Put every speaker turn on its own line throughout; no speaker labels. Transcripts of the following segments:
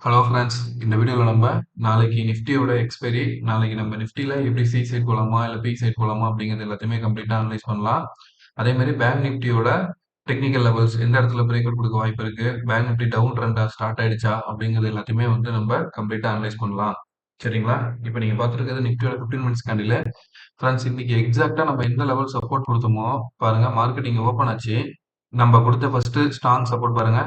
Hello friends, இந்த வீடியோவில் நம்ம நாளைக்கு நிஃப்டியோட எக்ஸ்பைரி, நாளைக்கு நம்ம நிஃப்டியில் எப்படி சி சைட் போகலாமா இல்லை பி சைட் போகலாமா அப்படிங்கிறது எல்லாத்தையுமே கம்ப்ளீட்டாக அனலைஸ் பண்ணலாம். அதே மாதிரி பேங்க் நிஃப்டியோட டெக்னிக்கல் லெவல்ஸ் எந்த இடத்துல பிரேக் அவுட் கொடுக்க வாய்ப்பு இருக்கு, பேங்க் நிஃப்டி டவுன் ட்ரெண்டாக ஸ்டார்ட் ஆயிடுச்சா அப்படிங்கிறது எல்லாத்தையுமே வந்து நம்ம கம்ப்ளீட்டாக அனலைஸ் பண்ணலாம். சரிங்களா? இப்போ நீங்கள் பார்த்துருக்கிறது நிஃப்டியோட 15 மினிட்ஸ் கேண்டில். ஃப்ரெண்ட்ஸ், இன்னைக்கு எக்ஸாக்டாக நம்ம எந்த லெவல் சப்போர்ட் கொடுத்தோமோ பாருங்க, மார்க்கெட் இங்கே ஓப்பன் ஆச்சு. நம்ம கொடுத்த ஃபர்ஸ்ட் ஸ்ட்ராங் சப்போர்ட் பாருங்க,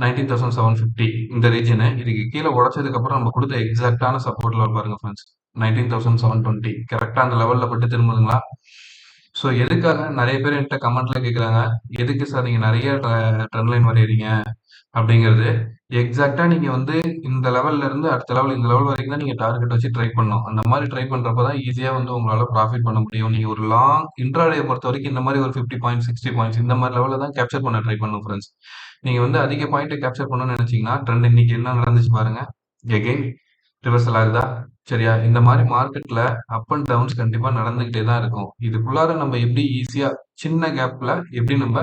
19,750 இந்த ரீஜனு. இதுக்கு கீழே உடைச்சதுக்கு அப்புறம் நம்ம கொடுத்த எக்ஸாக்டான சப்போர்ட் லெவல் பாருங்க ஃப்ரெண்ட்ஸ், 19,720 கரெக்டா அந்த லெவல்ல பட்டு திரும்புதுங்களா? ஸோ எதுக்காக நிறைய பேர் என்கிட்ட கமெண்ட்ல கேட்குறாங்க, எதுக்கு சார் நீங்க நிறைய ட்ரெண்ட் லைன் வரையறீங்க அப்படிங்கிறது. எக்ஸாக்டா நீங்க வந்து இந்த லெவல்ல இருந்து அடுத்த லெவல், இந்த லெவல் வரைக்கும் தான் நீங்க டார்கெட் வச்சு ட்ரை பண்ணணும். அந்த மாதிரி ட்ரை பண்றப்ப தான் ஈஸியா வந்து உங்களால ப்ராஃபிட் பண்ண முடியும். நீங்க ஒரு லாங் இன்ட்ராடே பொறுத்த வரைக்கும் இந்த மாதிரி ஒரு 50 பாயிண்ட்ஸ், 60 பாயிண்ட்ஸ் இந்த மாதிரி லெவலில் தான் கேப்சர் பண்ண ட்ரை பண்ணணும் ஃப்ரெண்ட்ஸ். நீங்க வந்து அதிக பாயிண்ட் கேப்சர் பண்ணணும்னு நினைச்சீங்கன்னா, ட்ரெண்ட் இன்னைக்கு என்ன நடந்துச்சு பாருங்க. எகைன் ரிவர்சல் ஆகுதா? சரியா? இந்த மாதிரி மார்க்கெட்ல அப் அண்ட் டவுன்ஸ் கண்டிப்பா நடந்துகிட்டே தான் இருக்கும். இதுக்குள்ளார நம்ம எப்படி ஈஸியா சின்ன கேப்ல எப்படி நம்ம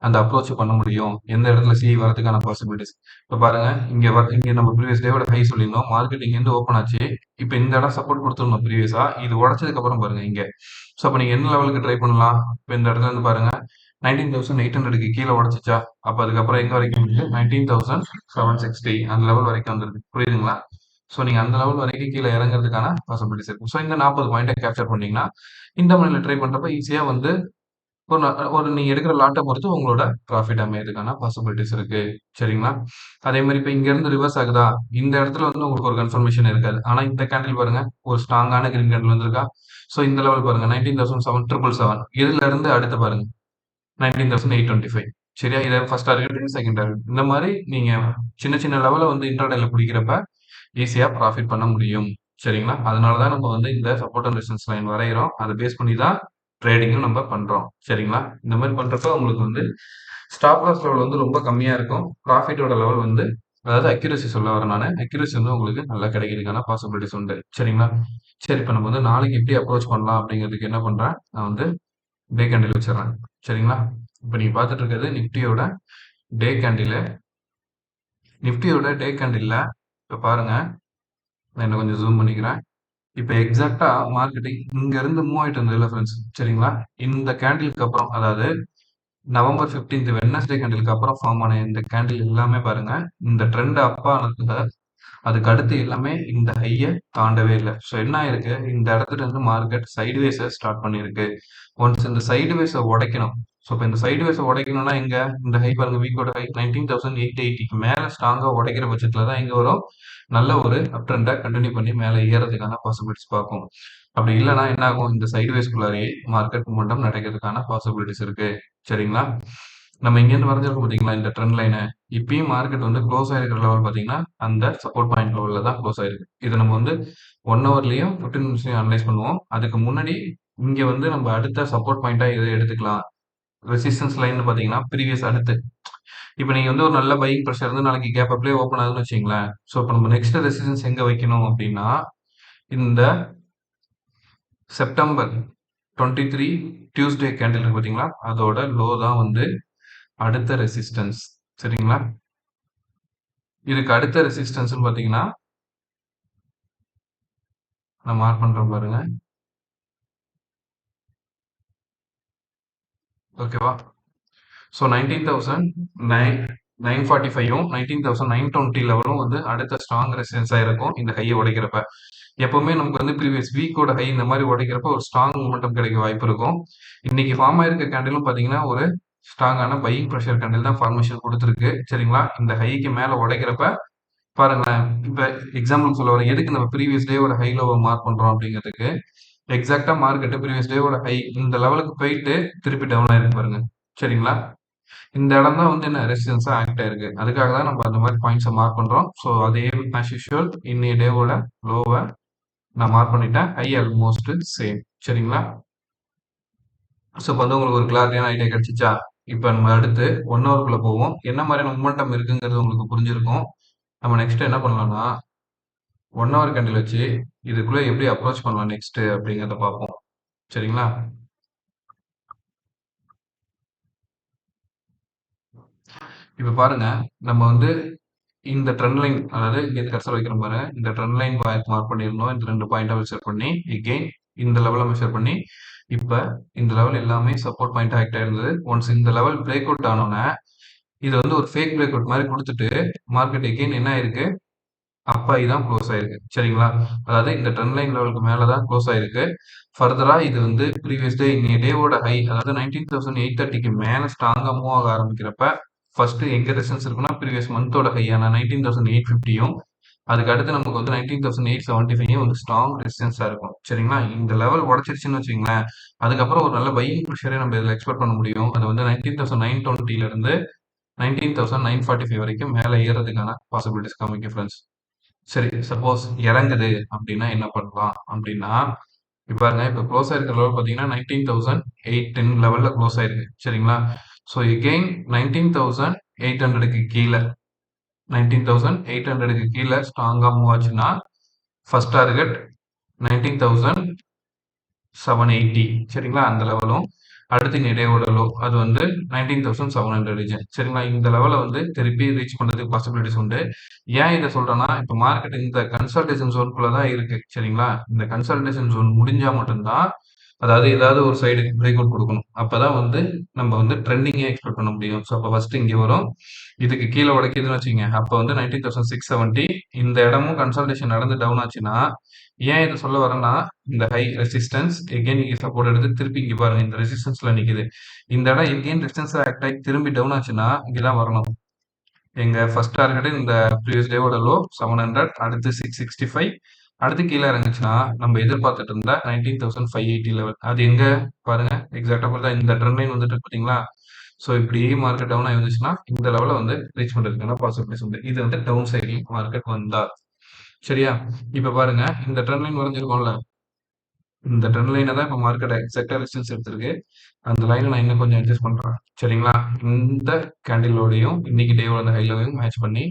அந்த அப்ரோச் பண்ண முடியும், எந்த இடத்துல சி வரதுக்கான பாசிபிலிட்டிஸ். இப்ப பாருங்க, இங்க நம்ம ப்ரீவியஸ் டேவோட ஹை சொல்லியிருந்தோம். மார்க்கெட் இங்க இருந்து ஓப்பன் ஆச்சு. இப்ப இந்த இடம் சப்போர்ட் கொடுத்துருந்தோம் ப்ரீவியஸா. இது உடைச்சதுக்கு அப்புறம் பாருங்க இங்க. ஸோ அப்ப நீங்க என்ன லெவலுக்கு ட்ரை பண்ணலாம்? இப்ப இந்த இடத்துல இருந்து பாருங்க, 19,800க்கு கீழே உடைச்சிச்சா? அப்ப அதுக்கப்புறம் எங்க வரைக்கும் இருக்கு? 19,760 அந்த லெவல் வரைக்கும் வந்திருக்கு. புரியுதுங்களா? ஸோ நீங்க அந்த லெவல் வரைக்கும் கீழே இறங்குறதுக்கான பாசிபிலிட்டிஸ் இருக்கு. ஸோ இந்த 40 பாயிண்ட்டை கேப்சர் பண்ணீங்கன்னா, இந்த மணில ட்ரை பண்றப்ப ஈஸியா வந்து ஒரு நீங்க எடுக்கிற லாட்டை பொறுத்து உங்களோட ப்ராஃபிட் அமையறதுக்கான பாசிபிலிட்டிஸ் இருக்கு. சரிங்களா? அதே மாதிரி இப்ப இங்க இருந்து ரிவர்ஸ் ஆகுதா? இந்த இடத்துல வந்து உங்களுக்கு ஒரு கன்ஃபர்மேஷன் இருக்காது. ஆனா இந்த கேண்டில் பாருங்க, ஒரு ஸ்ட்ராங்கான கிரீன் கேண்டில் வந்திருக்கா? ஸோ இந்த லெவல் பாருங்க, 19,777 இதுல இருந்து அடுத்து பாருங்க, 19,825. சரியா? இதை ஃபர்ஸ்ட் டார்கெட், செகண்ட் டார்கெட். இந்த மாதிரி நீங்க சின்ன சின்ன லெவல வந்து இன்ட்ராடேல பிடிக்கிறப்ப ஈஸியா ப்ராஃபிட் பண்ண முடியும். சரிங்களா? அதனால தான் நம்ம வந்து இந்த சப்போர்ட் அண்ட் ரெசிஸ்டன்ஸ் லைன் வரைகிறோம். அதை பேஸ் பண்ணி தான் ட்ரேடிங்கும் நம்ம பண்றோம். சரிங்களா? இந்த மாதிரி பண்றப்ப உங்களுக்கு வந்து ஸ்டாப் லாஸ் லெவல் வந்து ரொம்ப கம்மியா இருக்கும். ப்ராஃபிட்டோட லெவல் வந்து, அதாவது அக்யூரசி சொல்ல வரேன் நானு. அக்யூரசி வந்து உங்களுக்கு நல்லா கிடைக்கிறதுக்கான பாசிபிலிட்டிஸ் உண்டு. சரிங்களா? சரி, இப்ப நம்ம வந்து நாளைக்கு எப்படி அப்ரோச் பண்ணலாம் அப்படிங்கிறதுக்கு என்ன பண்றேன், நான் வந்து டே கேண்டில் வச்சிடுறேன். சரிங்களா? இப்ப நீங்க பார்த்துட்டு இருக்கிறது நிஃப்டியோட டே கேண்டில். நிஃப்டியோட டே கேண்டில்ல இப்ப பாருங்க, நான் இன்னும் கொஞ்சம் ஜூம் பண்ணிக்கிறேன். இப்ப எக்ஸாக்ட்டா மார்க்கெட்டிங் இங்க இருந்து மூவ் ஆயிட்டு இருந்ததுல்ல ஃப்ரெண்ட்ஸ், சரிங்களா? இந்த கேண்டிலுக்கு அப்புறம், அதாவது நவம்பர் 15 வெட்னஸ்டே கேண்டிலுக்கு அப்புறம் ஃபார்ம் ஆன இந்த கேண்டில் எல்லாமே பாருங்க, இந்த ட்ரெண்ட் அப் ஆனதுல அதுக்கு அடுத்து எல்லாமே இந்த ஹைய தாண்டவே இல்ல. ஸோ என்ன ஆயிருக்கு, இந்த இடத்துல இருந்து மார்க்கெட் சைட்வேஸ ஸ்டார்ட் பண்ணியிருக்கு. ஒன்ஸ் இந்த சைட்வேஸ உடைக்கணும். ஸோ இப்ப இந்த சைட்வேஸ உடைக்கணும்னா எங்க? இந்த ஹை பாருங்க, வீக்கோட ஹை 19,880க்கு மேல ஸ்ட்ராங்கா உடைக்கிற பட்சத்துல தான் எங்க வரும்? நல்ல ஒரு அப் ட்ரெண்ட கன்டின்யூ பண்ணி மேல ஏறதுக்கான பாசிபிலிட்டிஸ் பார்க்கும். அப்படி இல்லன்னா என்ன ஆகும்? இந்த சைட்வேஸ்குள்ளாரயே மார்க்கெட் மூவ்மெண்டம் நடக்கிறதுக்கான பாசிபிலிட்டிஸ் இருக்கு. சரிங்களா? நம்ம இங்கேருந்து வரைஞ்சிருக்கோம் பார்த்தீங்களா இந்த ட்ரெண்ட் லைன? இப்பயும் மார்க்கெட் வந்து க்ளோஸ் ஆயிருக்கிற லெவல் பார்த்தீங்கன்னா, அந்த சப்போர்ட் பாயிண்ட் லெவல்ல தான் க்ளோஸ் ஆயிருக்கு. இத நம்ம வந்து 1 ஹவர்லயும் 15 மினிட்ஸ்லயும் அனலைஸ் பண்ணுவோம். அதுக்கு முன்னாடி இங்க வந்து நம்ம அடுத்த சப்போர்ட் பாயிண்ட்டா எத எடுத்துக்கலாம்? ரெசிஸ்டன்ஸ் லைன்னு பார்த்தீங்கன்னா, ப்ரீவியஸ் அடுத்து. இப்ப நீங்க வந்து ஒரு நல்ல பையிங் பிரஷர் இருந்து நாளைக்கு கேப் அப்லயே ஓப்பன் ஆகுதுன்னு வச்சுக்கங்களேன். ஸோ இப்ப நம்ம நெக்ஸ்ட் ரெசிஸ்டன்ஸ் எங்க வைக்கணும் அப்படின்னா, இந்த செப்டம்பர் 23 டியூஸ்டே கேண்டில் இருக்கு பார்த்தீங்களா? அதோட லோ தான் வந்து அடுத்த ரெசிஸ்டன்ஸ். சரிங்களா? இதுக்கு அடுத்த ரெசிஸ்டன்ஸ்னு பார்த்தீங்கன்னா, நான் மார்க் பண்றேன் பாருங்க. ஓகேவா? ஸோ 19,945யும் 19,920 லெவலும் வந்து அடுத்த ஸ்ட்ராங் ரெசிஸ்டன்ஸா இருக்கும் இந்த ஹையை உடைக்கிறப்ப. எப்பவுமே நமக்கு வந்து ப்ரீவியஸ் வீக்கோட ஹை இந்த மாதிரி உடைக்கிறப்ப ஒரு ஸ்ட்ராங் மூமெண்டம் கிடைக்க வாய்ப்பு இருக்கும். இன்னைக்கு ஃபார்ம் ஆயிருக்க கேண்டிலும் பார்த்தீங்கன்னா, ஒரு ஸ்ட்ராங்கான பையிங் ப்ரெஷர் கேண்டில் தான் ஃபார்மேஷன் கொடுத்துருக்கு. சரிங்களா? இந்த ஹைக்கு மேல உடைக்கிறப்ப பாருங்களேன், இப்ப எக்ஸாம்பிளுக்கு சொல்ல வரேன். எதுக்கு நம்ம ப்ரீவியஸ் டேவோட ஹை லோவ மார்க் பண்றோம் அப்படிங்கிறதுக்கு, எக்ஸாக்ட்டா மார்க்கெட் ப்ரீவியஸ் டேவோட ஹை இந்த லெவலுக்கு போயிட்டு திருப்பி டவுன் ஆயிருக்கு பாருங்க. சரிங்களா? இந்த இடம் தான் வந்து என்ன ரெசிஸ்டன்ஸா ஆக்ட் ஆயிருக்கு. அதுக்காக தான் நம்ம அந்த மாதிரி பாயிண்ட்ஸை மார்க் பண்றோம். ஸோ அதே ஆஸ் யூஷுவல் இன்னைய டேவோட லோவை நான் மார்க் பண்ணிட்டேன். High almost same. சரிங்களா? ஸோ இப்போ வந்து உங்களுக்கு ஒரு கிளாரிட்டியான ஐடியா கிடைச்சிச்சா? இப்போ நம்ம அடுத்து 1 ஹவருக்குள்ள போவோம். என்ன மாதிரியான மொமெண்டம் இருக்குங்கிறது உங்களுக்கு புரிஞ்சிருக்கும். நம்ம நெக்ஸ்ட் என்ன பண்ணலாம்னா, 1 ஹவர் கேண்டில் வச்சு இதுக்குள்ள எப்படி அப்ரோச் பண்ணலாம் நெக்ஸ்ட் அப்படிங்கிறத பார்ப்போம். சரிங்களா? இப்ப பாருங்க, நம்ம வந்து இந்த ட்ரெண்ட் லைன் அதாவது இங்கேருந்து கர்சர் வைக்கிறோம் பாருங்க. இந்த ட்ரெண்ட் லைன் மார்க் பண்ணியிருந்தோம். இந்த 2 பாயிண்ட்டா மெஷர் பண்ணி, எகெயின் இந்த லெவல மெஷர் பண்ணி, இப்ப இந்த லெவல் எல்லாமே சப்போர்ட் பாயிண்ட்டா ஆக்ட் ஆயிருந்தது. ஒன்ஸ் இந்த லெவல் பிரேக் அவுட் ஆனோனே, இது வந்து ஒரு ஃபேக் பிரேக் அவுட் மாரி குடுத்துட்டு, மார்க்கெட் எகெயின் என்ன ஆயிருக்கு? அப் ஆகி தான் க்ளோஸ் ஆயிருக்கு. சரிங்களா? அதாவது இந்த ட்ரெண்ட் லைன் லெவலுக்கு மேல தான் க்ளோஸ் ஆயிருக்கு. ஃபர்தரா இது வந்து ப்ரீவியஸ் டே இன்னைய டேவோட ஹை அதாவது 19,830க்கு மேல ஸ்ட்ராங்கா மூவ் ஆக ஆரம்பிக்கிறப்ப, ஃபர்ஸ்ட் எங்க ரெசிஸ்டன்ஸ் இருக்குன்னா, ப்ரீவியஸ் மந்தோட ஹையான 19,850யும் அதுக்கு அடுத்து நமக்கு வந்து 19,875 வந்து ஸ்ட்ராங் ரெசிஸ்டன்ஸா இருக்கும். சரிங்களா? இந்த லெவல் உடைச்சிருச்சுன்னு வச்சுக்கங்களேன், அதுக்கப்புறம் ஒரு நல்ல பையிங் ப்ரெஷரே நம்ம இதுல எக்ஸ்பெக்ட் பண்ண முடியும். அது வந்து 19,920ல இருந்து 19,945 வரைக்கும் மேல ஏறதுக்கான பாசிபிலிட்டிஸ் காமிக்கும் ஃப்ரெண்ட்ஸ். சரி, சப்போஸ் இறங்குது அப்படின்னா என்ன பண்ணலாம் அப்படின்னா, இப்ப பாருங்க இப்ப க்ளோஸ் ஆயிருக்கிற லெவல் பார்த்தீங்கன்னா 19,810 லெவல்ல க்ளோஸ் ஆயிருக்கு. சரிங்களா? ஸோ எகெயின் 19,800க்கு கீழ 19,800க்கு கீழ ஸ்ட்ராங்கா மூவ் ஆச்சுன்னா, ஃபர்ஸ்ட் டார்கெட் 19,000 780 சரிங்களா? அந்த லெவலும் அடுத்து இடையோட லோ அது வந்து 19,700 ரீஜன் சரிங்களா? இந்த லெவல வந்து திருப்பி ரீச் பண்றதுக்கு பாசிபிலிட்டிஸ் உண்டு. ஏன் இத சொல்றேன்னா, இப்ப மார்க்கெட் இந்த கன்சால்டேஷன் ஜோன்குள்ள தான் இருக்கு சரிங்களா? இந்த கன்சால்டேஷன் ஜோன் முடிஞ்சா மட்டும் தான் அதாவது ஏதாவது ஒரு சைடு பிரேக் அவுட் குடுக்கணும். அப்பதான் வந்து நம்ம வந்து ட்ரெண்டிங்கே எக்ஸ்பெக்ட் பண்ண முடியும். ஸோ அப்ப ஃபர்ஸ்ட் இங்க வரும். இதுக்கு கீழ உடைக்குதுன்னு வச்சுக்கங்க. அப்ப வந்து 19,670 இந்த இடமும் கன்சால்டேஷன் நடந்து டவுன் ஆச்சுன்னா, ஏன் இத சொல்ல வரேன்னா, இந்த ஹை ரெசிஸ்டன்ஸ் எகைன் இங்க சப்போர்ட் எடுத்து திருப்பி இங்க பாருங்க. இந்த ரெசிஸ்டன்ஸ்ல நிக்குது. இந்த இடம் எகைன் ரெசிஸ்டன்ஸா ஆக்ட் ஆகி திரும்பி டவுன் ஆச்சுன்னா, இங்க தான் வரணும். எங்க ஃபர்ஸ்ட் டார்கெட் இந்த ப்ரீவியஸ் டேவோட லோ 700 அடுத்து 665 அடுத்து கீழ இறங்குச்சுன்னா நம்ம எதிர்பார்த்துட்டு இருந்த 19,580 லெவல் அது எங்க பாருங்க எக்ஸாக்டா பார்த்தா இந்த ட்ரெண்ட் லைன் வந்துட்டு இருக்கு பாத்தீங்களா ஸோ இப்படி மார்க்கெட் டவுன் ஆகி வந்துச்சுன்னா இந்த லெவல வந்து ரீச் பண்றதுக்கான பாசிபிலிட்டிஸ் உண்டு இது வந்து டவுன் சைடில் மார்க்கெட் வந்தா சரியா இப்ப பாருங்க இந்த ட்ரெண்ட் லைன் வரைஞ்சிருக்கோம்ல இந்த ட்ரெண்ட் லைனை தான் இப்போ மார்க்கெட் எக்ஸாக்டா ரெசிஸ்டன்ஸ் எடுத்திருக்கு அந்த லைனை நான் இன்னும் கொஞ்சம் அட்ஜஸ்ட் பண்றேன் சரிங்களா இந்த கேண்டிலோடையும் இன்னைக்கு டேவோட அந்த ஹைலோவையும் மேட்ச் பண்ணி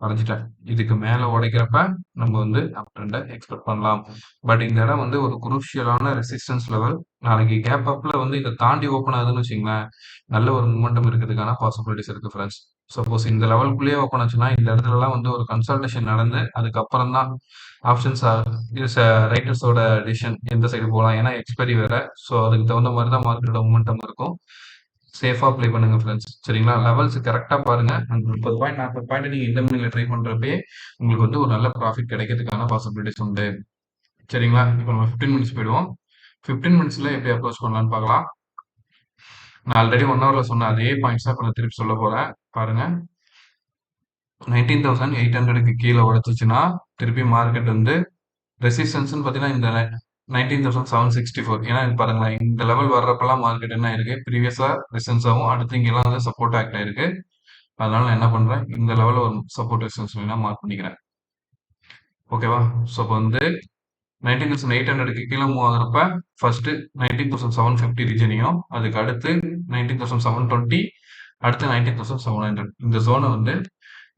வரைஞ்சிட்டேன் இதுக்கு மேல உடைக்கிறப்ப நம்ம வந்து அப் ட்ரெண்டை எக்ஸ்பெக்ட் பண்ணலாம் பட் இந்த இடம் வந்து ஒரு குரூஷியலான ரெசிஸ்டன்ஸ் லெவல் நாளைக்கு கேப் அப்ல வந்து இதை தாண்டி ஓப்பன் ஆகுதுன்னு வச்சுங்களேன் நல்ல ஒரு மூமெண்டம் இருக்கிறதுக்கான பாசிபிலிட்டிஸ் இருக்கு ஃப்ரெண்ட்ஸ் சப்போஸ் இந்த லெவலுக்குள்ளேயே ஓப்பன் ஆச்சுன்னா இந்த இடத்துலலாம் வந்து ஒரு கன்சல்டேஷன் நடந்து அதுக்கப்புறம் தான் ஆப்ஷன்ஸ் ரைட்டர்ஸோட டிசிஷன் எந்த சைடு போகலாம் ஏன்னா எக்ஸ்பைரி வேற ஸோ அதுக்கு தகுந்த மாதிரி தான் மார்க்கெட்டோட மூமெண்டம் இருக்கும் சேஃபா ப்ளே பண்ணுங்க ஃப்ரெண்ட்ஸ் சரிங்களா லெவல்ஸ் கரெக்டா பாருங்க அந்த 30 பாயிண்ட் 40 பாயிண்ட் நீங்க இந்த மணில ட்ரை பண்றப்பே உங்களுக்கு வந்து ஒரு நல்ல ப்ராஃபிட் கிடைக்கிறதுக்கான பாசிபிலிட்டிஸ் உண்டு சரிங்களா இப்போ நம்ம 15 மினிட்ஸ் போயிடுவோம் 15 மினிட்ஸ்ல எப்படி அப்ரோச் பண்ணலாம்னு பார்க்கலாம் நான் ஆல்ரெடி 1 ஹவர்ல சொன்ன அதே பாயிண்ட்ஸ் தான் இப்போ நான் திருப்பி சொல்ல போறேன் பாருங்க 19,800க்கு கீழே உடைச்சிச்சுன்னா திருப்பி மார்க்கெட் வந்து ரெசிஸ்டன்ஸ்னு பார்த்தீங்கன்னா இந்த 19,764 ஏன்னா இது பாருங்களேன் இந்த லெவல் வர்றப்பெல்லாம் மார்க்கெட் என்ன ஆயிருக்கு ப்ரீவியஸா ரெசிஸ்டன்ஸ் ஆகும் அடுத்து இங்கெல்லாம் வந்து சப்போர்ட் ஆக்ட் ஆயிருக்கு அதனால நான் என்ன பண்றேன் இந்த லெவலில் ஒரு சப்போர்ட் ரெசிஸ்டன்ஸ் வேணா மார்க் பண்ணிக்கிறேன் ஓகேவா ஸோ இப்போ வந்து 19,800க்கு கீழே மூவ் ஆகுறப்ப ஃபர்ஸ்ட் 19,750 ரீஜனையும் அதுக்கு அடுத்து 19,720 அடுத்து 19,700 இந்த ஜோனை வந்து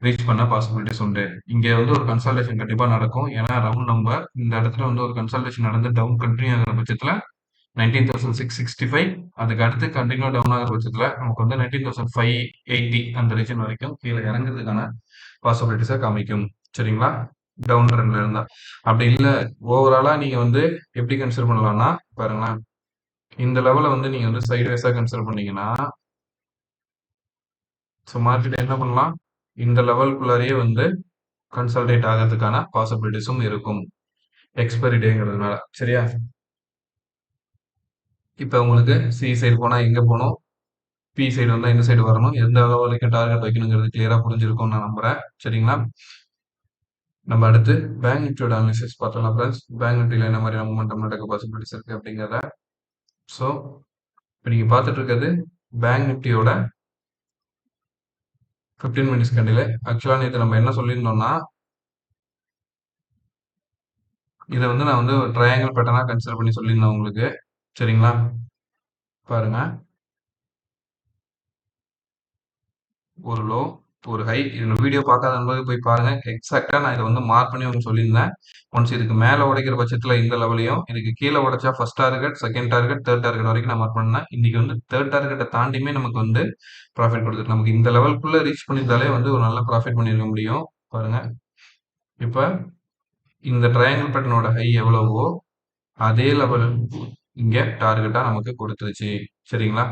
ரீச் பண்ண பாசிபிலிட்டிஸ் உண்டு இங்க வந்து ஒரு கன்சல்டேஷன் கண்டிப்பா நடக்கும் ஏன்னா ரவுண்ட் நம்பர் இந்த இடத்துல வந்து ஒரு கன்சல்டேஷன் நடந்து டவுன் கண்டினியூ ஆகிற பட்சத்துல 19,665 அதுக்கு அடுத்து கண்டினியூ டவுன் ஆகிற பட்சத்துல நமக்கு வந்து 19,580 அந்த ரீஜன் வரைக்கும் கீழே இறங்குறதுக்கான பாசிபிலிட்டிஸை காமிக்கும் சரிங்களா டவுன் ட்ரெண்ட்ல இருந்தா அப்படி இல்ல ஓவராலா நீங்க வந்து எப்படி கன்சிடர் பண்ணலாம்னா பாருங்களேன் இந்த லெவலை வந்து நீங்க வந்து சைட்வைஸா கன்சிடர் பண்ணீங்கன்னா ஸோ மார்க்கெட் என்ன பண்ணலாம் இந்த லெவலுக்குள்ளாரையே வந்து கன்சல்டேட் ஆகிறதுக்கான பாசிபிலிட்டிஸும் இருக்கும் எக்ஸ்பைரி டேங்கிறதுனால சரியா இப்போ உங்களுக்கு சி சைடு போனால் எங்கே போகணும் பி சைடு வந்தால் எந்த சைடு வரணும் எந்த அளவு வரைக்கும் டார்கெட் வைக்கணுங்கிறது கிளியராக புரிஞ்சிருக்கும்னு நான் நம்புறேன் சரிங்களா நம்ம அடுத்து பேங்க் நிஃப்டியோட அனாலிசிஸ் பார்த்தலாம் ஃப்ரெண்ட்ஸ் பேங்க் நிஃப்டியில் என்ன மாதிரி மூமெண்டம் நடக்க பாசிபிலிட்டிஸ் இருக்குது அப்படிங்கிறத ஸோ இப்போ நீங்கள் பார்த்துட்டு இருக்கிறது பேங்க் நிஃப்டியோட 15 மினிட்ஸ் கண்டில ஆக்சுவலாக நேற்று நம்ம என்ன சொல்லியிருந்தோம்னா இதை வந்து நான் வந்து ஒரு ட்ரையாங்கிள் பேட்டர்னாக கன்சிடர் பண்ணி சொல்லியிருந்தேன் உங்களுக்கு சரிங்களா பாருங்க ஒரு லோ ஒரு ஹை இந்த வீடியோ பார்க்காதவங்க போய் பாருங்க. எக்ஸாக்ட்டா நான் இத வந்து மார்க் பண்ணி உங்களுக்கு சொல்லியிருந்தேன். ஒன்ஸ் இதுக்கு மேல உடைக்கிற பட்சத்துல இந்த லெவலையும், இதுக்கு கீழ உடைச்சா first target, second target, third target வரைக்கும் நான் மார்க் பண்ணேன். இன்னைக்கு வந்து தேர்ட் டார்கெட்ட தாண்டியுமே நமக்கு வந்து ப்ராஃபிட் குடுத்துருக்கு. நமக்கு இந்த லெவலுக்குள்ள ரீச் பண்ணியிருந்தாலே வந்து ஒரு நல்ல ப்ராஃபிட் பண்ணியிருக்க முடியும். பாருங்க. இப்ப இந்த ட்ரையாங்கிள் பேட்டர்னோட ஹை எவ்வளவோ, அதே லெவல் இங்க டார்கெட்டா நமக்கு குடுத்துருச்சு. சரிங்களா?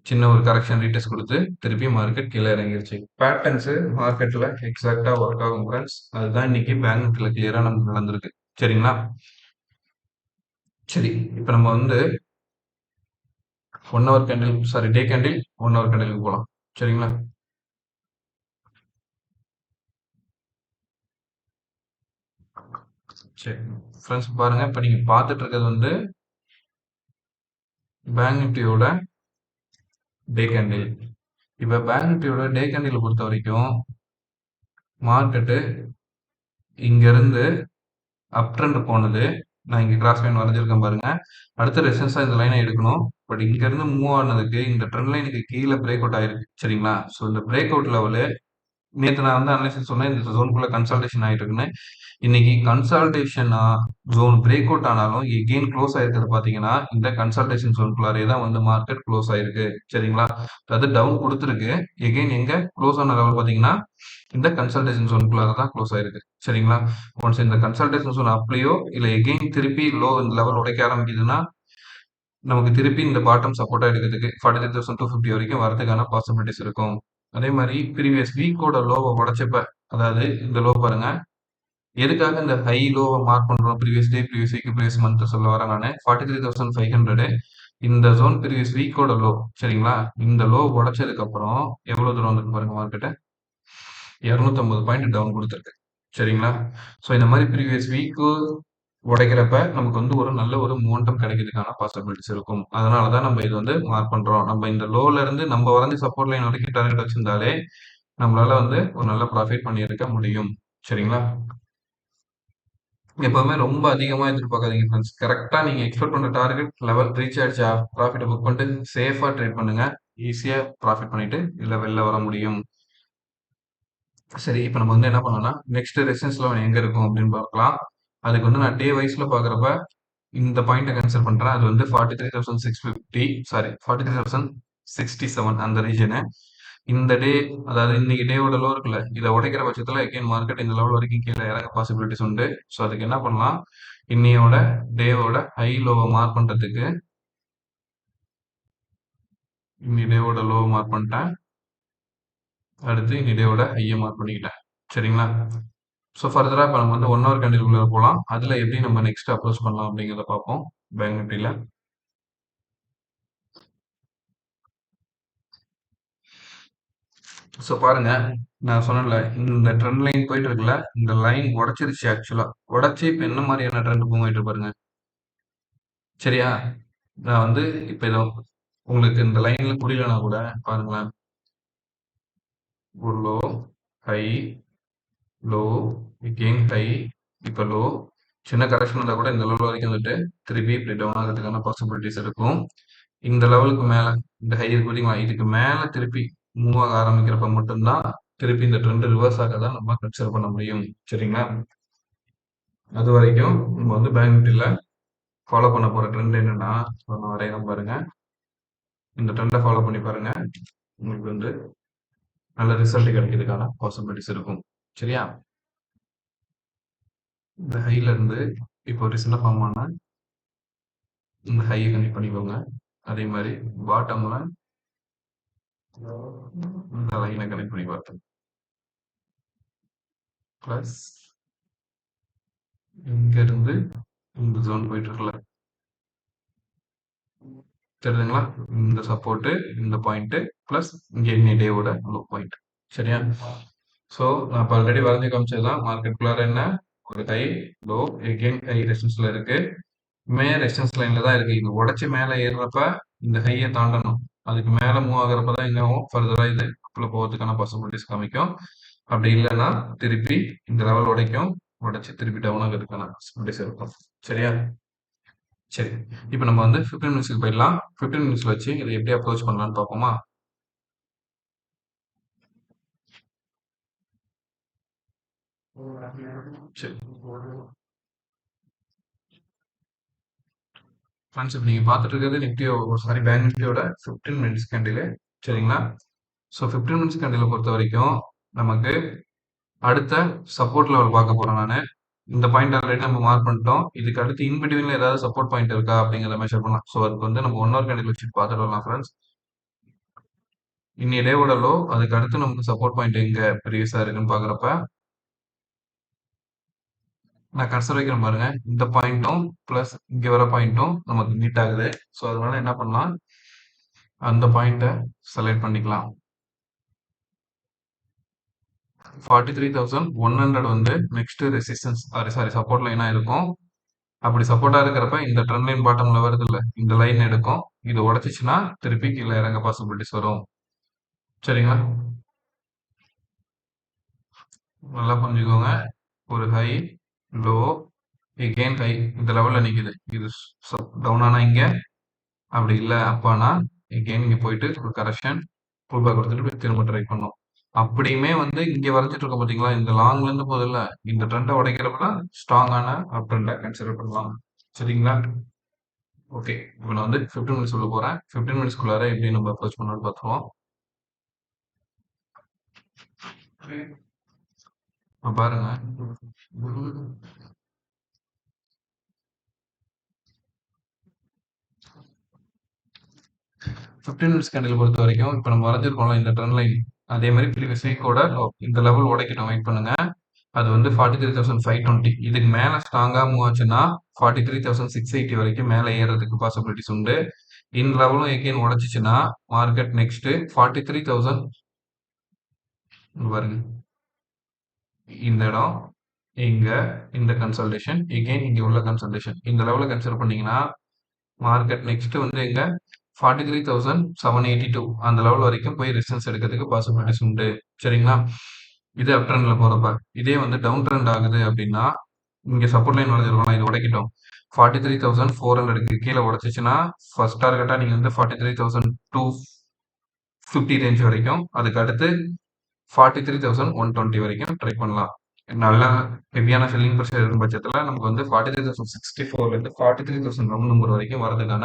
சின்ன ஒரு கரெக்ஷன் ரீடெஸ்ட் குடுத்து, திருப்பி மார்க்கெட் கீழ இறங்கிருச்சு. பேட்டர்ன்ஸ் மார்க்கெட்ல எக்ஸாக்ட்டா வொர்க் ஆகும் ஃபிரெண்ட்ஸ். அதுதான் இன்னைக்கு பேங்க் நிஃப்டில கிளியரா நமக்கு நடந்திருக்கு. சரிங்களா? சரி. இப்ப நம்ம வந்து 1 hour candle day candle, 1 hour கேண்டிலுக்கு போலாம். சரிங்களா? சரி. ஃபிரெண்ட்ஸ் பாருங்க. இப்ப நீங்க பார்த்துட்டு இருக்கிறது வந்து பேங்க் நிஃப்டியோட டே கேண்டில். இப்ப பேங்க் நிஃப்டியோட டே கேண்டில பொறுத்தவரைக்கும், மார்க்கெட்டு இங்கிருந்து அப் ட்ரெண்ட் போனது. நான் இங்க கிராஸ் லைன் வரைஞ்சிருக்கேன் பாருங்க. அடுத்த ரெசிஸ்டன்ஸா இந்த லைனை எடுக்கணும். பட் இங்க இருந்து மூவ் ஆனதுக்கு இந்த ட்ரெண்ட் லைனுக்கு கீழ பிரேக் அவுட் ஆயிருக்கு. சரிங்களா? ஸோ இந்த பிரேக் அவுட் லெவலு நேத்து நான் வந்து அனலைசிஸ் சொன்னேன். இந்த ஜோனுக்குள்ள கன்சால்டேஷன் ஆயிட்டு இருக்குன்னு. இன்னைக்கு கன்சால்டேஷனா ஜோன் பிரேக் அவுட் ஆனாலும் எகெயின் க்ளோஸ் ஆயிருக்கிறது பார்த்தீங்கன்னா, இந்த கன்சால்டேஷன் ஜோனுக்குள்ளாரயே தான் வந்து மார்க்கெட் க்ளோஸ் ஆயிருக்கு. சரிங்களா? அதாவது டவுன் குடுத்துருக்கு. எகெயின் எங்க க்ளோஸ் ஆன லெவல் பார்த்தீங்கன்னா, இந்த கன்சல்டேஷன் ஜோனுக்குள்ளார தான் க்ளோஸ் ஆயிருக்கு. சரிங்களா? ஒன்ஸ் இந்த கன்சல்டேஷன் ஜோன் அப்லயோ இல்ல எகெயின் திருப்பி லோ இந்த லெவல் உடைக்க ஆரம்பிக்குதுன்னா, நமக்கு திருப்பி இந்த பாட்டம் சப்போர்ட்டா எடுக்கிறதுக்கு 43,250 வரைக்கும் வரதுக்கான பாசிபிலிட்டிஸ் இருக்கும். அதே மாரி ப்ரீவியஸ் வீக்கோட லோவ உடைச்சப்ப, அதாவது இந்த லோ பாருங்க. எதுக்காக இந்த ஹை லோவ மார்க் பண்றோம்? Previous day, previous week, previous month சொல்ல வரேன் நானு. 43,500 இந்த ஜோன் ப்ரீவியஸ் வீக்கோட லோ. சரிங்களா? இந்த லோ உடைச்சதுக்கு அப்புறம் எவ்வளவு தூரம் வந்திருக்கு பாருங்க மார்க்கெட். 250 point down குடுத்திருக்கு. சரிங்களா? ஸோ இந்த மாரி ப்ரீவியஸ் வீக்கு உடைக்கிறப்ப நமக்கு வந்து ஒரு நல்ல ஒரு மொமெண்டம் கிடைக்கிறதுக்கான பாசிபிலிட்டிஸ் இருக்கும். அதனால தான் நம்ம இது வந்து மார்க் பண்றோம். நம்ம இந்த லோல இருந்து நம்ம வரைஞ்ச சப்போர்ட் லைன் வரைக்கும் டார்கெட் வச்சிருந்தாலே, நம்மளால வந்து ஒரு நல்ல ப்ராஃபிட் பண்ணியிருக்க முடியும். சரிங்களா? எப்பவுமே ரொம்ப அதிகமா எதிர்பார்க்காதீங்க ஃபிரெண்ட்ஸ். கரெக்ட்டா நீங்க எக்ஸ்பெக்ட் பண்ற டார்கெட் லெவல் ரீச் ஆயிடுச்சா, ப்ராஃபிட்ட புக் பண்ணிட்டு சேஃபா ட்ரேட் பண்ணுங்க. ஈஸியா ப்ராஃபிட் பண்ணிட்டு இதுல வெளில வர முடியும். சரி, இப்ப நம்ம வந்து என்ன பண்ணலாம்னா, நெக்ஸ்ட் ரெசிஸ்டன்ஸ் லெவல் எங்க இருக்கும் அப்படின்னு பார்க்கலாம். அதுக்கு வந்து நான் டே வைஸ்ல பார்க்குறப்ப, இந்த பாயிண்ட்ட கன்சிடர் பண்றேன். அது வந்து 43,650 43,067 அந்த ரீஜியனு. இந்த டே அதாவது இன்னைக்கு டேவோட லோ இருக்குல்ல, இத உடைக்கிற பட்சத்துல அகைன் மார்க்கெட் இந்த லெவல் வரைக்கும் கீழ இறங்க பாசிபிலிட்டிஸ் உண்டு. ஸோ அதுக்கு என்ன பண்ணலாம், இன்னையோட டேவோட ஹை லோவ மார்க் பண்றதுக்கு, இன்னி டேவோட லோவ மார்க் பண்ணிட்டேன். அடுத்து இன்னி டேவோட ஹைய மார்க் பண்ணிக்கிட்டேன். சரிங்களா? ஸோ ஃபர்தரா இப்ப நம்ம வந்து 1 ஹவர் கேண்டில்குள்ள போலாம். அதுல எப்படி நம்ம நெக்ஸ்ட் அப்ரோச் பண்ணலாம் அப்படிங்கிறத பார்ப்போம். பேங்க் நிஃப்டில. ஸோ பாருங்க, நான் சொன்னேன்ல, இந்த ட்ரெண்ட் லைன் போயிட்டு இருக்குல்ல, இந்த லைன் உடைச்சிருச்சு ஆக்சுவலா. உடைச்சு இப்ப என்ன மாதிரியான ட்ரெண்ட் மூவ் ஆயிட்டு இருக்கு பாருங்க. சரியா? நான் வந்து இப்ப இத உங்களுக்கு இந்த லைன்ல புரியலனா கூட பாருங்களேன். ஒரு low, high, low, again high, இப்ப லோ. சின்ன கரெக்ஷன் வந்தா கூட இந்த லெவல் வரைக்கும் வந்துட்டு திருப்பி இப்படி டவுன் ஆகிறதுக்கான பாசிபிலிட்டிஸ் இருக்கும். இந்த லெவலுக்கு மேல இந்த ஹை இருக்கு பார்த்தீங்களா? இதுக்கு மேல திருப்பி மூவ் ஆக ஆரம்பிக்கிறப்ப மட்டும்தான் திருப்பி இந்த ட்ரெண்ட் ரிவர்ஸ் ஆக தான் நம்ம கன்சிடர் பண்ண முடியும். சரிங்களா? அது வரைக்கும் நம்ம வந்து பேங்க் நிஃப்டில ஃபாலோ பண்ண போற ட்ரெண்ட் என்னன்னா, இப்ப நான் வரையறேன் பாருங்க. இந்த ட்ரெண்ட ஃபாலோ பண்ணி பாருங்க. உங்களுக்கு வந்து நல்ல ரிசல்ட் கிடைக்கிறதுக்கான பாசிபிலிட்டிஸ் இருக்கும். சரியா? இந்த ஹைல இருந்து இப்போ ரீசெண்டா ஃபார்ம் ஆன இந்த ஹைய கனெக்ட் பண்ணிக்கோங்க. அதே மாரி பாட்டம்ல இந்த லைன கனெக்ட் பண்ணி பார்த்தேன். பிளஸ் இங்க இருந்து இந்த ஜோன் போயிட்டு இருக்குல்ல. தெரியுதுங்களா? இந்த சப்போர்ட், இந்த பாயிண்ட் பிளஸ் இங்க இன்னி டேவோட லோ பாயிண்ட். சரியா? ஸோ நான் இப்ப ஆல்ரெடி வரைஞ்சு காமிச்சதுதான். மார்க்கெட்டுக்குள்ளார என்ன ஒரு ஹை, லோ, எகெயின் ஹை ரெசிஸ்டன்ஸ்ல இருக்கு. ரெசிஸ்டன்ஸ் லைன்ல தான் இருக்கு. இது உடைச்சு மேல ஏறுறப்ப இந்த ஹையை தாண்டணும். அதுக்கு மேல மூவ் ஆகுறப்ப தான் என்ன ஆகும், ஃபர்தரா இது அப்ல போறதுக்கான பாசிபிலிட்டிஸ் காமிக்கும். அப்படி இல்லைன்னா திருப்பி இந்த லெவல் உடைக்கும். உடைச்சு திருப்பி டவுன் ஆகிறதுக்கான பாசிபிலிட்டிஸ் இருக்கும். சரியா? சரி. இப்ப நம்ம வந்து 15 மினிட்ஸ்க்கு போயிடலாம். 15 மினிட்ஸ்ல வச்சு இதை எப்படி அப்ரோச் பண்ணலாம்னு பார்ப்போமா? சரி ஃப்ரெண்ட்ஸ், இப்போ நீங்கள் பார்த்துட்டு இருக்கிறது நிஃப்டியோ சாரி பேங்க் நிஃப்டியோட 15 மினிட்ஸ் கேண்டில். சரிங்களா? ஸோ 15 மினிட்ஸ் கேண்டிலை பொறுத்த வரைக்கும் நமக்கு அடுத்த சப்போர்ட் லெவல் பார்க்க போறோம் நானு. இந்த பாயிண்ட் ஆல்ரெடி நம்ம மார்க் பண்ணிட்டோம். இதுக்கு அடுத்து இன் பிட்வீன்ல ஏதாவது சப்போர்ட் பாயிண்ட் இருக்கா அப்படிங்கிறத மெஷர் பண்ணலாம். ஸோ அதுக்கு வந்து நம்ம 1 ஹவர் கேண்டில் வச்சு பார்த்துட்டு வரலாம் ஃப்ரெண்ட்ஸ். இன்னி டேவோட லோ, அதுக்கு அடுத்து நமக்கு சப்போர்ட் பாயிண்ட் எங்க ப்ரீவியஸா இருக்குன்னு பார்க்குறப்ப நான் கர்சர் வைக்கிறேன் பாருங்க. இந்த பாயிண்ட்டும் பிளஸ் இங்க வர பாயிண்ட்டும் நமக்கு மீட் ஆகுது. ஸோ அதனால என்ன பண்ணலாம், அந்த பாயிண்ட்டை செலக்ட் பண்ணிக்கலாம். 43,100 வந்து நெக்ஸ்ட் ரெசிஸ்டன்ஸ் சாரி சப்போர்ட் லைனா இருக்கும். அப்படி சப்போர்ட்டா இருக்கிறப்ப இந்த ட்ரெண்ட் லைன் பாட்டம்ல வருது இல்ல, இந்த லைன் எடுக்கும். இது உடைச்சிச்சுன்னா திருப்பி கீழே இறங்க பாசிபிலிட்டிஸ் வரும். சரிங்களா? நல்லா புரிஞ்சுக்கோங்க. ஒரு ஹை, லோ, எகெயின் ஹை, இந்த லெவல்ல நிக்குது. இது டவுன் ஆனா இங்க, அப்படி இல்ல அப் ஆனா எகெயின் இங்க போயிட்டு ஒரு கரெக்ஷன் புல் பேக் கொடுத்துட்டு திரும்ப ட்ரை பண்ணும். அப்படியுமே வந்து இங்க வரைஞ்சிட்டு இருக்கோம் பாத்தீங்களா, இந்த லாங்ல இருந்து போதில்ல, இந்த ட்ரெண்டை உடைக்கிறப்ப ஸ்ட்ராங்கான அப் ட்ரெண்டை கன்சிடர் பண்ணலாம். சரிங்களா? ஓகே, இப்போ நான் வந்து 15 மினிட்ஸ் உள்ள போறேன். 15 மினிட்ஸ்க்குள்ளார எப்படி நம்ம அப்ரோச் பண்ணணும்னு பார்த்துருவோம். இப்போ பாருங்க, 15 மினிட்ஸ் கேண்டில் பொறுத்த வரைக்கும் இப்போ நம்ம வரைஞ்சிருக்கோம்ல இந்த ட்ரெண்ட் லைன், அதே மாதிரி ப்ரீவியஸ் வீக்கோட இந்த லெவல் உடைக்கணும், வெயிட் பண்ணுங்க. அது வந்து 43,520. இதுக்கு மேல ஸ்ட்ராங்கா மூவ் ஆச்சுன்னா 43,680 வரைக்கும் மேல ஏறதுக்கு பாசிபிலிட்டிஸ் உண்டு. இந்த லெவலும் எகெயின் உடைச்சிச்சுன்னா மார்க்கெட் நெக்ஸ்ட் 43,000 பாருங்க, இந்த இடம், இங்க இந்த கன்சல்டேஷன், எகெயின் இங்க உள்ள கன்சல்டேஷன், இந்த லெவல கன்சிடர் பண்ணீங்கன்னா மார்க்கெட் நெக்ஸ்ட் வந்து எங்க 43,782 அந்த லெவல் வரைக்கும் போய் ரெசிஸ்டன்ஸ் எடுக்கிறதுக்கு பாசிபிலிட்டிஸ் உண்டு. சரிங்களா? இது அப் ட்ரெண்ட்ல போறப்ப. இதே வந்து டவுன் ட்ரெண்ட் ஆகுது அப்படின்னா இங்க சப்போர்ட் லைன் வளைஞ்சிருக்கோம், இது உடைக்கட்டும். 43,400க்கு கீழே உடைச்சிச்சுன்னா ஃபர்ஸ்ட் டார்கெட்டா நீங்க வந்து 43,250 ரேஞ்ச் வரைக்கும், அதுக்கு அடுத்து 43,120 வரைக்கும் ட்ரை பண்ணலாம். நல்ல ஹெவியான செல்லிங் ப்ரெஷர் இருக்கும் பட்சத்துல நமக்கு வந்து 43,064ல இருந்து 43,000 ரவுண்ட் நம்பர் வரைக்கும் வரதுக்கான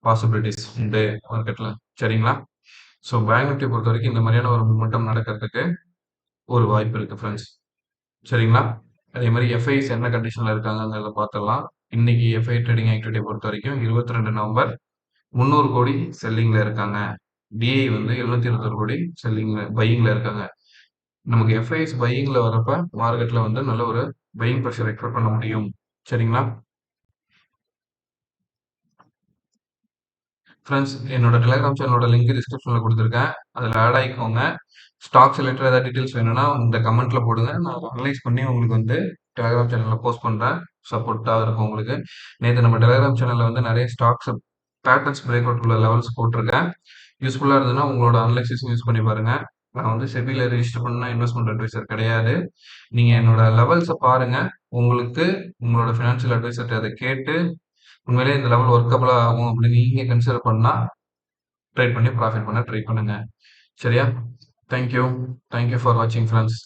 பாசிபிலிட்டிஸ் உண்டு மார்க்கெட்ல. சரிங்களா? ஸோ பேங்க் நிஃப்டி பொறுத்த வரைக்கும் இந்த மாதிரியான ஒரு மூமெண்டம் நடக்கிறதுக்கு ஒரு வாய்ப்பு இருக்கு ஃப்ரெண்ட்ஸ். சரிங்களா? அதே மாதிரி எஃப்ஐஸ் என்ன கண்டிஷன்ல இருக்காங்கிறத பார்த்துடலாம். இன்னைக்கு எஃப்ஐ ட்ரேடிங் ஆக்டிவிட்டியை பொறுத்த வரைக்கும் 22 நவம்பர் 300 கோடி செல்லிங்ல இருக்காங்க. டிஐ வந்து 721 கோடி செல்லிங்ல பையிங்ல இருக்காங்க. நமக்கு எஃப்ஐஎஸ் பையிங்ல வரப்ப மார்க்கெட்ல வந்து நல்ல ஒரு பையிங் ப்ரெஷர் எக்ஸ்பெக்ட் பண்ண முடியும். சரிங்களா? ஃப்ரெண்ட்ஸ், என்னோட டெலிகிராம் சேனலோட லிங்க் டிஸ்கிரிப்ஷன்ல கொடுத்துருக்கேன். அதில் ஆட் ஆகிக்கோங்க. ஸ்டாக்ஸ் ரிலேட்டட் ஏதாவது டீட்டெயில்ஸ் வேணும்னா இந்த கமெண்ட்ல போடுங்க. நான் அனலைஸ் பண்ணி உங்களுக்கு வந்து டெலிகிராம் சேனல்ல போஸ்ட் பண்றேன். சப்போர்ட்டாக இருக்கும் உங்களுக்கு. நேற்று நம்ம டெலிகிராம் சேனல்ல வந்து நிறைய ஸ்டாக்ஸ் பேட்டர்ன்ஸ் பிரேக் அவுட் உள்ள லெவல்ஸ் போட்டிருக்கேன். யூஸ்ஃபுல்லாக இருந்ததுன்னா உங்களோட அனலைசிஸும் யூஸ் பண்ணி பாருங்க. நான் வந்து செபில ரெஜிஸ்டர் பண்ண இன்வெஸ்ட்மெண்ட் அட்வைசர் கிடையாது. நீங்க என்னோட லெவல்ஸை பாருங்க. உங்களுக்கு உங்களோட ஃபினான்ஷியல் அட்வைசர்கிட்ட அதை கேட்டு உண்மையிலேயே இந்த லெவல் ஒர்க்கபிளா ஆகும் அப்படின்னு நீங்க கன்சிடர் பண்ணா ட்ரேட் பண்ணி ப்ராஃபிட் பண்ண ட்ரை பண்ணுங்க. சரியா? தேங்க்யூ. தேங்க்யூ ஃபார் வாட்சிங் ஃப்ரெண்ட்ஸ்.